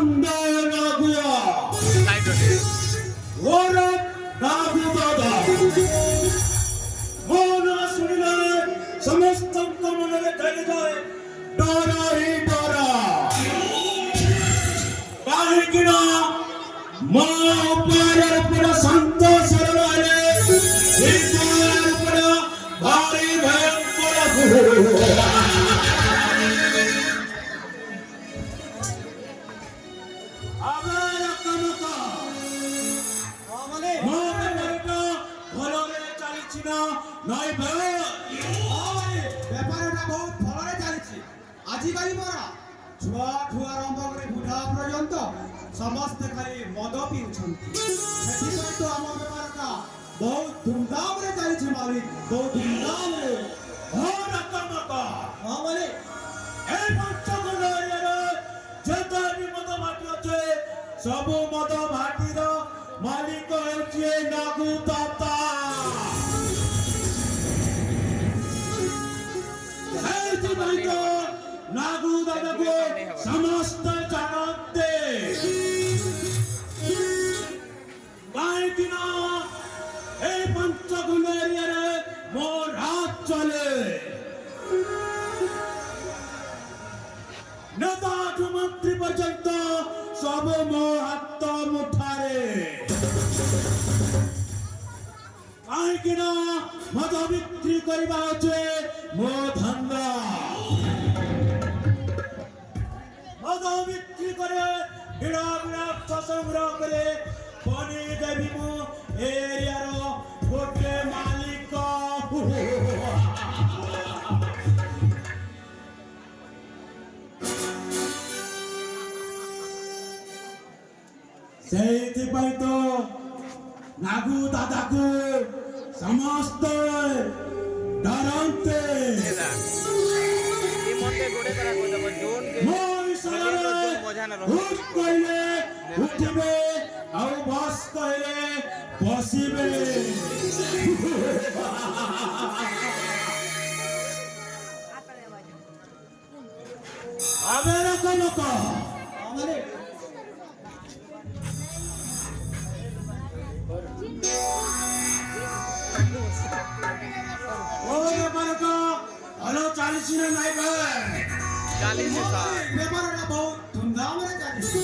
ধন্দা নাগুয়া ওরা নাগু দাদা মন শুনিলে সমস্ত মনে জেগে যায় ডরা হি ডরা কাহিকি না মা পায়ের পুরা শান্ত সরল হলে এই পায়ের পুরা ভারী ভয়ঙ্কর আবার কামকা মানে মা ভালোরে চালিছি না নয় ভাই ବେପାରଟା ବହୁତ ଭଲରେ ଚାଲିଛି ଆଜିକାଲି ପରା ଛୁଆଠୁ ଆରମ୍ଭ କରି ବୁଢ଼ା ପର୍ଯ୍ୟନ୍ତ ସମସ୍ତେ ଖାଲି ମଦ ପିଉଛନ୍ତି ସେଥିପାଇଁ ତ ଆମ ବେପାରଟା ବହୁତ ଧୁମଧାମରେ ଚାଲିଛି ମାଲିକ ବହୁତ ଧୁମଧାମରେ ଭରା କାମକା ହଁ ମାନେ এই পঞ্চখণ্ড এরিয়ারে যেতে ବି ମଦ ଭାଟି ଅଛି ସବୁ ମଦ ଭାଟିର ମାଲିକ ହେଉଛି ନାଗୁ ଦାଦା ସେଇଥିପାଇଁ ତ ନାଗୁ ଦାଦାକୁ ସମସ୍ତେ ଜାଣନ୍ତି କାହିଁକି ନା এই পঞ্চখণ্ড এরিয়ারে ମୋ রাজ চলে নেতাঠু মন্ত্রী পর্যন্ত সব ମୋ ହାତ ମୁଠାରେ କାହିଁକି ନା ମଦ ବିକ୍ରି କରିବା ହେଉଛି ମୋ ଧନ୍ଦା ମଦ ବିକ୍ରି করে ବିଡ଼ା ବିଡ଼ା ସଂଗ୍ରହ করে ବନେଇଦେବି ମୁଁ ଏରିଆର ଗୋଟେ ମାଲିକ ସେଇଥିପାଇଁ ତ ନାଗୁ ଦାଦାକୁ ସମସ୍ତେ ଡରନ୍ତି ମୋ ବିଷୟରେ ଭୂତ କହିଲେ ଉଠିବେ ଆଉ ବସ୍ କହିଲେ ବସିବେ ଆମେ ଲୋକ ମାନେ ও ব্যাপারটা ভালো চালিছি না নাই ভাই ବେପାରଟା ବହୁତ ଧୁମଧାମରେ ଚାଲିଛି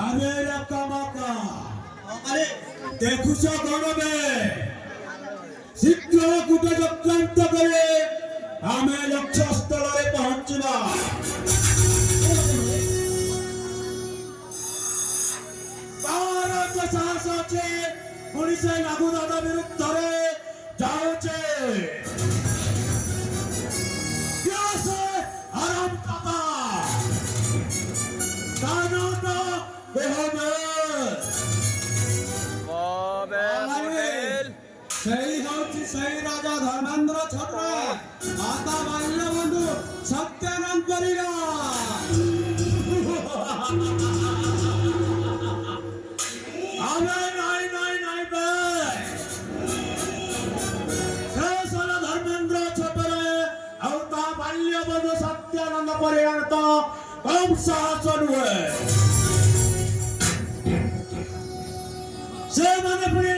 আরে কামাকা ମାନେ দেখুছ গণবে শীঘ্র গোটে চক্রান্ত করে ଆମେ ଲକ୍ଷ୍ୟସ୍ଥଳରେ ପହଞ୍ଚିବା ତାର ତ ସାହସ ଅଛି ପୁଣି ସେ ନାଗୁ ଦାଦା ବିରୁଦ୍ଧରେ ଯାଉଛି ଆରାମ ଦାଦା କାନନ ବେହବେ ସେଇ ହଉଛି ସେଇ ରାଜା ଧର୍ମେନ୍ଦ୍ର ଛତ୍ର ମାତା ବାଲ୍ୟ ବନ୍ଧୁ ସତ୍ୟାନନ୍ଦ ପରିଡ଼ା ଆମେ ନାଇଁ ନାଇଁ ନାଇଁ ବେ ସେ ସଲା ଧର୍ମେନ୍ଦ୍ର ଛତ୍ରରେ ଆଉ ତା ବାଲ୍ୟ ବନ୍ଧୁ ସତ୍ୟାନନ୍ଦ ପରିଡ଼ା ତ କମ୍ ସାହସ ନୁହେଁ ସେମାନେ ପୁଣି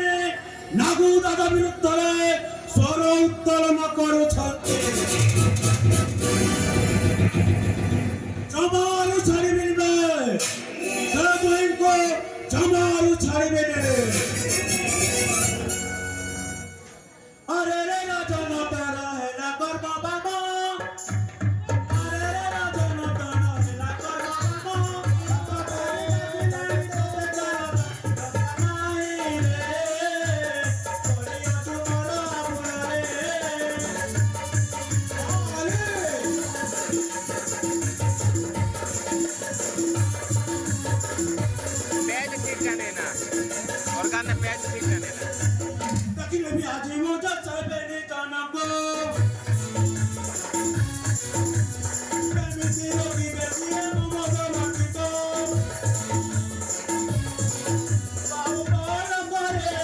ନାଗୁ ଦାଦା ବିରୁଦ୍ଧରେ ସ୍ୱର ଉତ୍ତୋଳନ କରୁଛନ୍ତି ଜମାରୁ ଛାଡ଼ିବେନି ବେ ସେ ଦୁହିଁଙ୍କୁ ଜମାରୁ ଛାଡ଼ିବେନି ଆରେ ରେ ରାଜନ ତାର ହେଲା କର୍ମ ବାମ ଆରେ ରେ ରାଜନ ତାର ହେଲା କର୍ମ देखिले भी आज मोजा चलबे नी जानबो बेमिति रोगी बेसिए मोजा माटितो बाबू बोल करे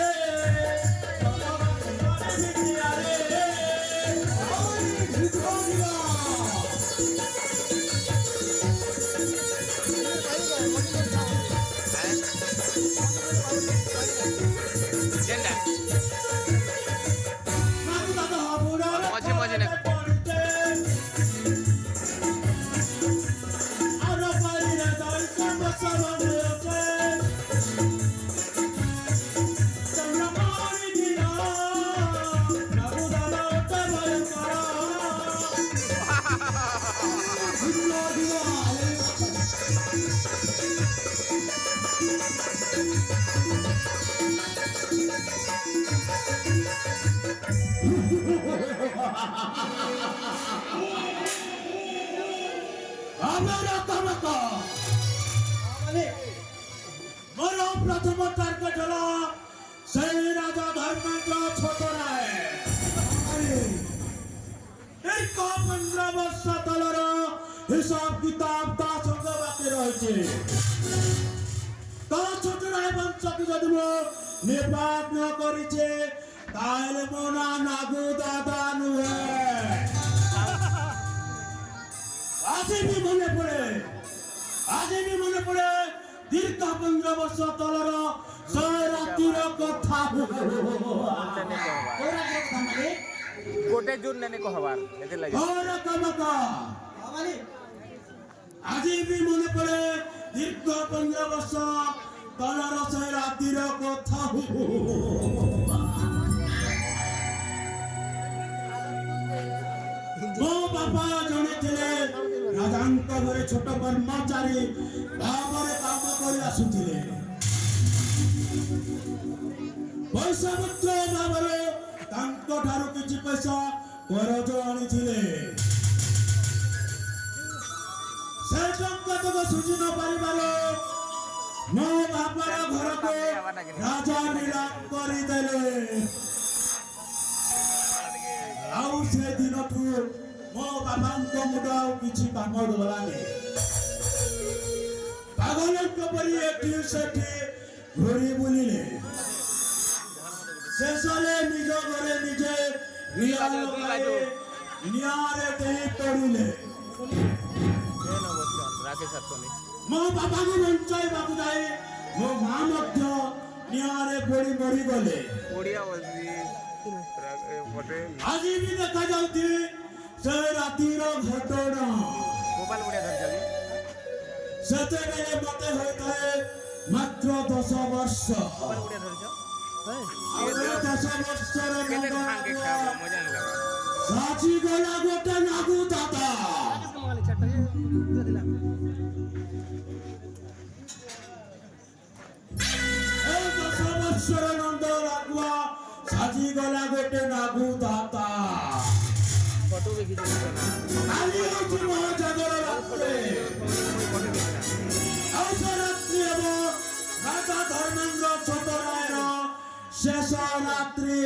बाबू बोल मिटिया रे ओई झुको दिवा আমার কামক ମୋର ପ୍ରଥମ ଟାର୍ଗେଟ ହେଲା সেই রাজা ধর্মেন্দ্র ছোট রায় এই 15 ବର୍ଷ ତଳର হিসাব কিতাব ତା ସঙ্ଗ ବାକି ରହିଛି ତା ছোট রায় বংশকে যদি ମୁଁ নিপাত ন କରିছে তাহলে ମୋ ନା ନାଗୁ ଦାଦା ନୁହେଁ ଆଜି ବି ମନେ ପଡେ দীর্ঘ 15 ବର୍ଷ ତଳର ସେ ରାତିର କଥା गोटे जून नेने को हवार एते लगे और कमका ଆଜି ବି ମନେ ପଡେ ଦୀର୍ଘ 15 ବର୍ଷ ତଳର ସେ ରାତିର କଥା ମୋ ବାପା ଜଣେ ଥିଲେ ରାଜାଙ୍କ ଘରେ ଛୋଟ କର୍ମଚାରୀ ଭାବରେ କାମ କରି ଆସୁଥିଲେ ପଇସା ପତ୍ର ଭାବରେ ତାଙ୍କ ଠାରୁ କିଛି ପଇସା କରଜ ଆଣିଥିଲେ ସେ ଟଙ୍କା ତକ ସୁଝି ନ ପାରିବାରୁ ମୋ ବାପାର ଘରକୁ ରାଜା ନିଲାମ କରିଦେଲେ ଆଉ ସେ ଦିନଠୁ ମୋ ବାବାଙ୍କ ମୁଣ୍ଡ ଆଉ କିଛି କାମ ଗଲାନି ପାଗଳଙ୍କ ପରି ଏଠି ସେଠି ଘୁରି ବୁଲିଲେ ଶେଷରେ ନିଜ ଘରେ ନିଜେ ନିଆଁ ଲଗାଇ ନିଆଁରେ ଦେଇ ପଡ଼ିଲେ राकेश सोनी ମୋ ବାବାଙ୍କୁ ବଞ୍ଚାଇବାକୁ ଯାଇ ମୋ ମା ମଧ୍ୟ ନିଆଁରେ ପୋଡ଼ି ମରିଗଲେ ओडिया बोलती बोटे ଆଜି ବି ଦେଖାଯାଉଛି ସେ ରାତିର ଘଟଣା गोपाल ओडिया धर चली ସେତେବେଳେ ମୋତେ ହୋଇଥାଏ ମାତ୍ର 10 ବର୍ଷ गोपाल ओडिया धर छ ଆଉ 10 ବର୍ଷର केते ନନ୍ଦା खान के खा मजा नहीं लगा ସାଚି ଗଲା ଗୋଟେ ନାଗୁ ଦାଦା ଏ 10 ବର୍ଷର ନନ୍ଦ ଲାଗୁଆ ସାଜି ଗଲା ଗୋଟେ ନାଗୁ ଦାଦା फोटो भी खींच ना କାଲି ହେଉଛି ମହାଜାଗର ରାତ୍ରି ଆଉ ସେ ରାତ୍ରି ହେବ ରାଜା ଧର୍ମେନ୍ଦ୍ର ଛୋଟ ରାୟର ଶେଷ ରାତ୍ରି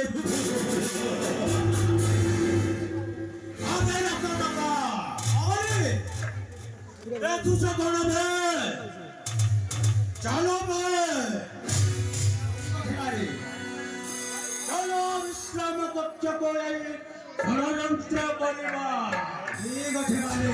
ଆମେ ରକମକା ଆରେ ଦେଖୁଛ କଣ ବେ ଚାଲ ବେ ଚାଲ ବିଶ୍ରାମ କକ୍ଷକୁ ଯାଇ ଷড়যন্ତ୍ର କରିବା ঠিক আছে মানে